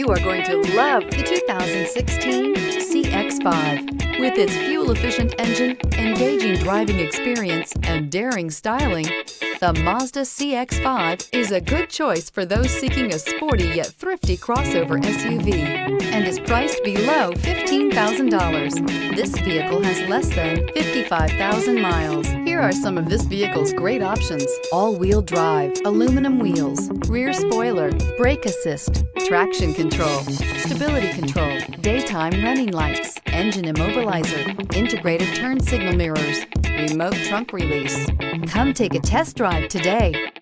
You are going to love the 2016 CX-5. With its fuel-efficient engine, engaging driving experience, and daring styling, the Mazda CX-5 is a good choice for those seeking a sporty yet thrifty crossover SUV and is priced below $15,000. This vehicle has less than 55,000 miles. Here are some of this vehicle's great options: all-wheel drive, aluminum wheels, rear spoiler, brake assist, traction control, stability control, daytime running lights, engine immobilizer, integrated turn signal mirrors, remote trunk release. Come take a test drive today.